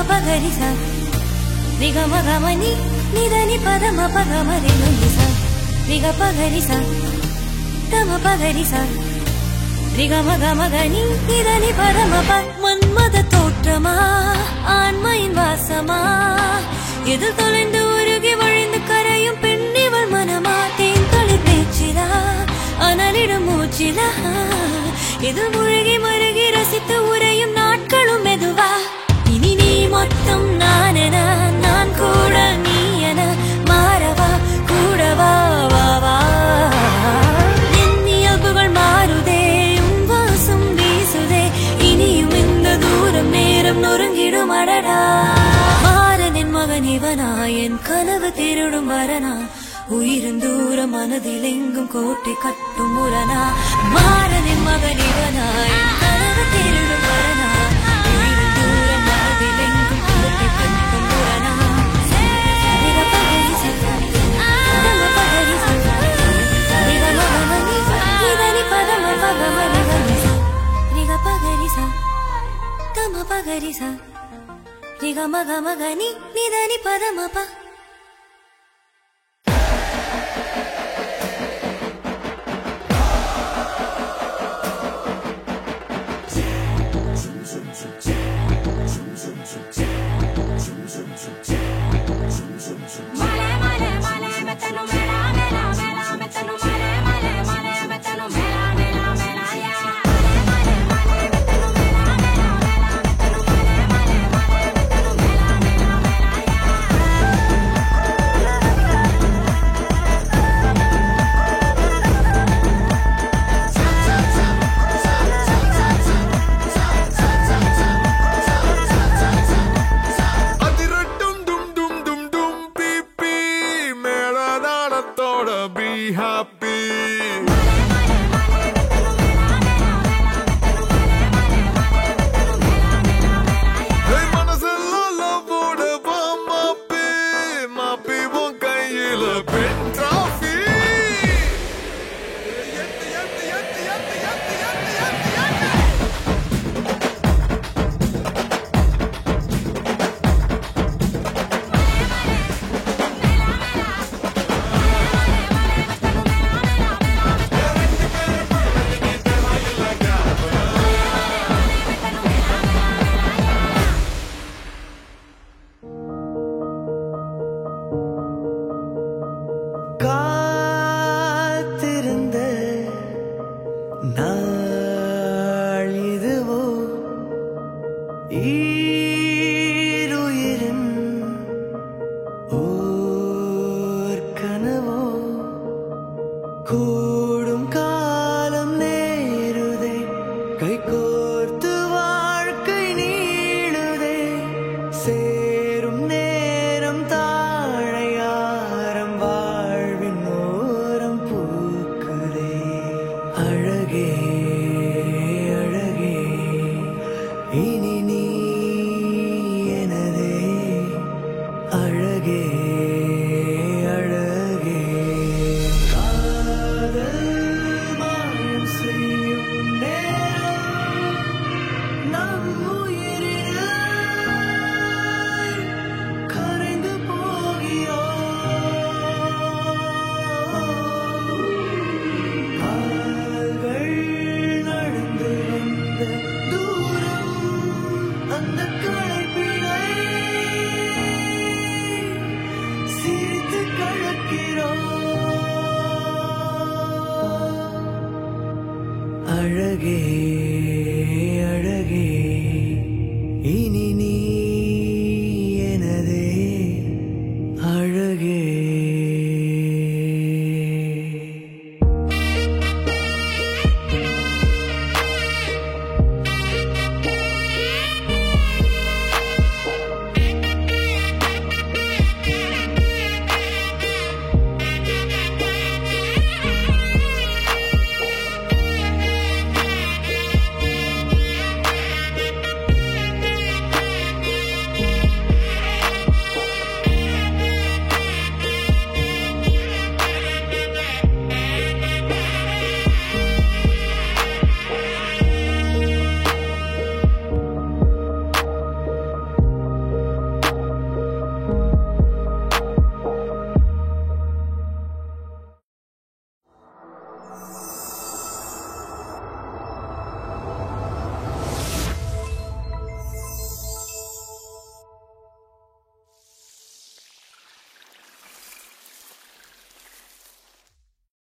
pagari sa riga magama ni nidani padama pagama re ni sa riga pagari sa tama pagari sa riga magama ni nidani padama pa manmada தோற்றமா ஆன்மையின் வாசமா எதில் தொலைந்து உருகி வழிந்து கரையும் பெண்ணிவள் மனமா தேன் தொழில் பேச்சிலா அனலிடும் மூச்சிலா இதில் முழுகி மருகி ரசித்து உரையும் நாட்களும் மெதுவா இனி நீ மொத்தம் நானென நான் கூட நீ என மாறவா கூடவா வா என் இயல்புகள் மாறுதே உன் வாசம் வீசுதே இனியும் இந்த தூரம் நேரம் நொறுங்கிடும் அடடா மாறனின் மகன் இவனா என் கனவு திருடும் வரனா உயிரும் தூர மனதில் எங்கும் கோட்டை கட்டும் முரணா மாறனின் மகன் இவனா என் கனவு திருடும் வரனா உயிரும் தூர மனதில் எங்கும் கோட்டை கட்டும் முரணா நிக பகரி சதம பகரி நிக மகமணி நிதனி பதம பகம நிக பகரி தம பகரி நிக மகமகனி நிதனி பதம ப Be happy. Hey, manasella love oda mapi won kayila pen trophy. காத்திருந்த நாள் இதுவோ ஈருயிரின் ஓர் கனவோ கூடும் காலம் நேருதே கைகோர்த்து வாழ்க்கை நீளுதே சேரும் நேரம் தாழையாரம் வாழ்வின் ஓரம் பூக்குதே அழகே அழகே இனி நீ எனதே அழகே